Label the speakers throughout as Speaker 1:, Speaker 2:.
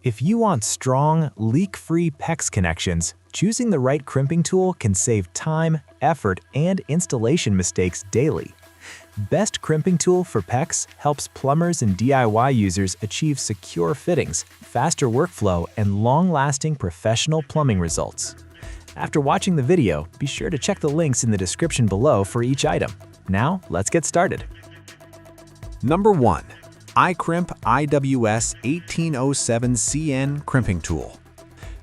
Speaker 1: If you want strong, leak-free PEX connections, choosing the right crimping tool can save time, effort, and installation mistakes daily. Best Crimping Tool for PEX helps plumbers and DIY users achieve secure fittings, faster workflow, and long-lasting professional plumbing results. After watching the video, be sure to check the links in the description below for each item. Now, let's get started.
Speaker 2: Number 1. iCrimp IWS-1807CN Crimping Tool.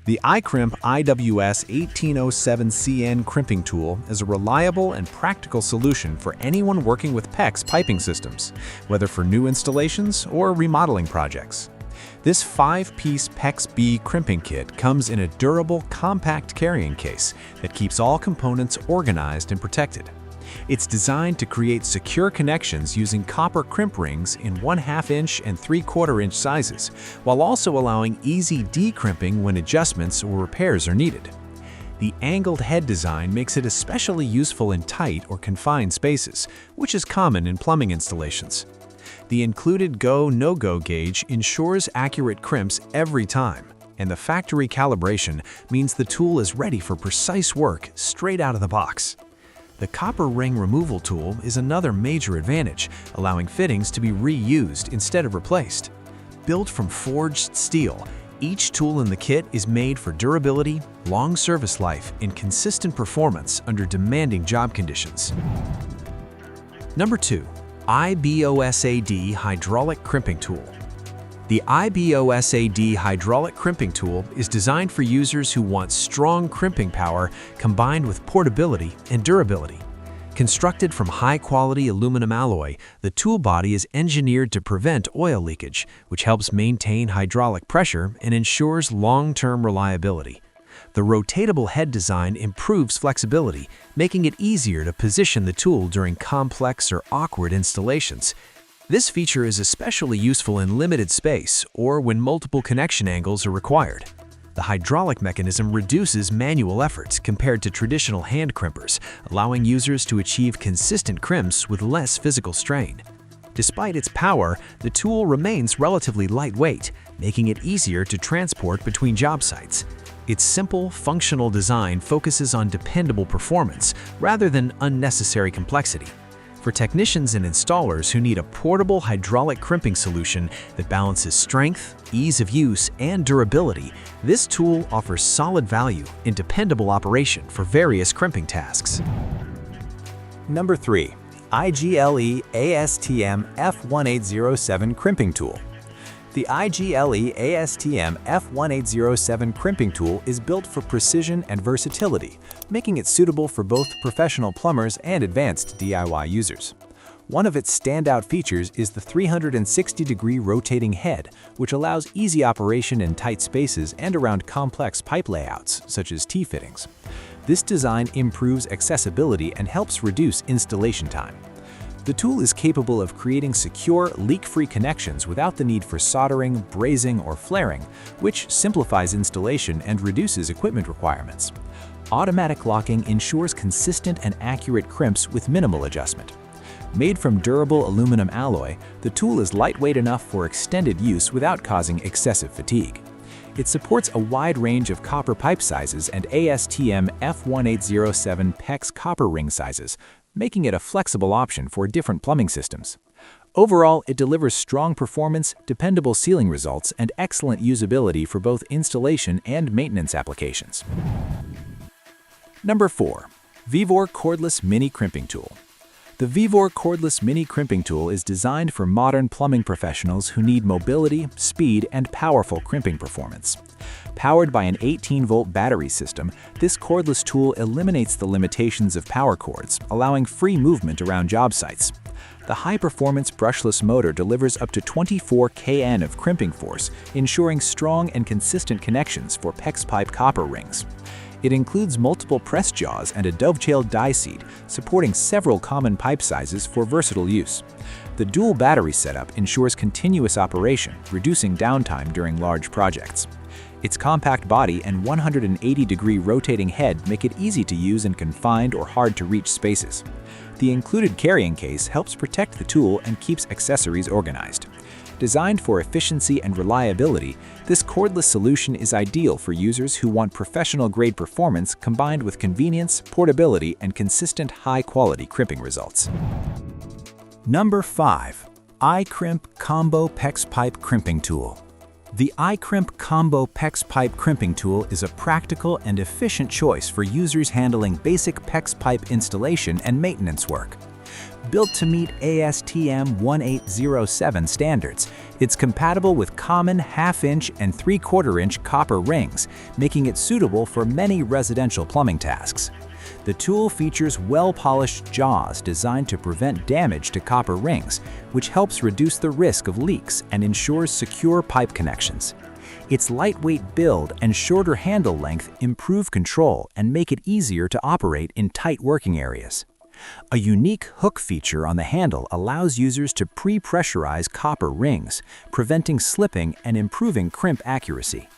Speaker 2: The iCrimp IWS-1807CN Crimping Tool is a reliable and practical solution for anyone working with PEX piping systems, whether for new installations or remodeling projects. This 5-piece PEX B crimping kit comes in a durable, compact carrying case that keeps all components organized and protected. It's designed to create secure connections using copper crimp rings in 1/2 inch and 3/4 inch sizes, while also allowing easy decrimping when adjustments or repairs are needed. The angled head design makes it especially useful in tight or confined spaces, which is common in plumbing installations. The included go-no-go gauge ensures accurate crimps every time, and the factory calibration means the tool is ready for precise work straight out of the box. The copper ring removal tool is another major advantage, allowing fittings to be reused instead of replaced. Built from forged steel, each tool in the kit is made for durability, long service life, and consistent performance under demanding job conditions. Number 2. IBOSAD Hydraulic Crimping Tool. The IBOSAD hydraulic crimping tool is designed for users who want strong crimping power combined with portability and durability. Constructed from high-quality aluminum alloy, the tool body is engineered to prevent oil leakage, which helps maintain hydraulic pressure and ensures long-term reliability. The rotatable head design improves flexibility, making it easier to position the tool during complex or awkward installations. This feature is especially useful in limited space or when multiple connection angles are required. The hydraulic mechanism reduces manual efforts compared to traditional hand crimpers, allowing users to achieve consistent crimps with less physical strain. Despite its power, the tool remains relatively lightweight, making it easier to transport between job sites. Its simple, functional design focuses on dependable performance rather than unnecessary complexity. For technicians and installers who need a portable hydraulic crimping solution that balances strength, ease of use, and durability, this tool offers solid value and dependable operation for various crimping tasks.
Speaker 1: Number 3. iGeelee ASTM F1807 Crimping Tool. The iGeelee ASTM F1807 Crimping Tool is built for precision and versatility, making it suitable for both professional plumbers and advanced DIY users. One of its standout features is the 360-degree rotating head, which allows easy operation in tight spaces and around complex pipe layouts, such as T-fittings. This design improves accessibility and helps reduce installation time. The tool is capable of creating secure, leak-free connections without the need for soldering, brazing, or flaring, which simplifies installation and reduces equipment requirements. Automatic locking ensures consistent and accurate crimps with minimal adjustment. Made from durable aluminum alloy, the tool is lightweight enough for extended use without causing excessive fatigue. It supports a wide range of copper pipe sizes and ASTM F1807 PEX copper ring sizes, making it a flexible option for different plumbing systems. Overall, it delivers strong performance, dependable sealing results, and excellent usability for both installation and maintenance applications. Number 4. VEVOR Cordless Mini Crimping Tool. The VEVOR Cordless Mini Crimping Tool is designed for modern plumbing professionals who need mobility, speed, and powerful crimping performance. Powered by an 18-volt battery system, this cordless tool eliminates the limitations of power cords, allowing free movement around job sites. The high-performance brushless motor delivers up to 24 kN of crimping force, ensuring strong and consistent connections for PEX pipe copper rings. It includes multiple press jaws and a dovetailed die seat, supporting several common pipe sizes for versatile use. The dual battery setup ensures continuous operation, reducing downtime during large projects. Its compact body and 180-degree rotating head make it easy to use in confined or hard-to-reach spaces. The included carrying case helps protect the tool and keeps accessories organized.
Speaker 2: Designed for efficiency and reliability, this cordless solution is ideal for users who want professional-grade performance combined with convenience, portability, and consistent high-quality crimping results.
Speaker 1: Number 5. iCrimp Combo PEX Pipe Crimping Tool. The iCrimp Combo PEX Pipe Crimping Tool is a practical and efficient choice for users handling basic PEX pipe installation and maintenance work. Built to meet ASTM 1807 standards, it's compatible with common half-inch and three-quarter-inch copper rings, making it suitable for many residential plumbing tasks. The tool features well-polished jaws designed to prevent damage to copper rings, which helps reduce the risk of leaks and ensures secure pipe connections. Its lightweight build and shorter handle length improve control and make it easier to operate in tight working areas. A unique hook feature on the handle allows users to pre-pressurize copper rings, preventing slipping and improving crimp accuracy.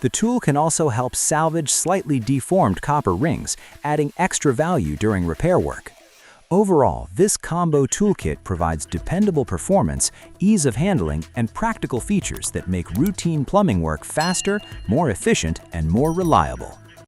Speaker 1: The tool can also help salvage slightly deformed copper rings, adding extra value during repair work. Overall, this combo toolkit provides dependable performance, ease of handling, and practical features that make routine plumbing work faster, more efficient, and more reliable.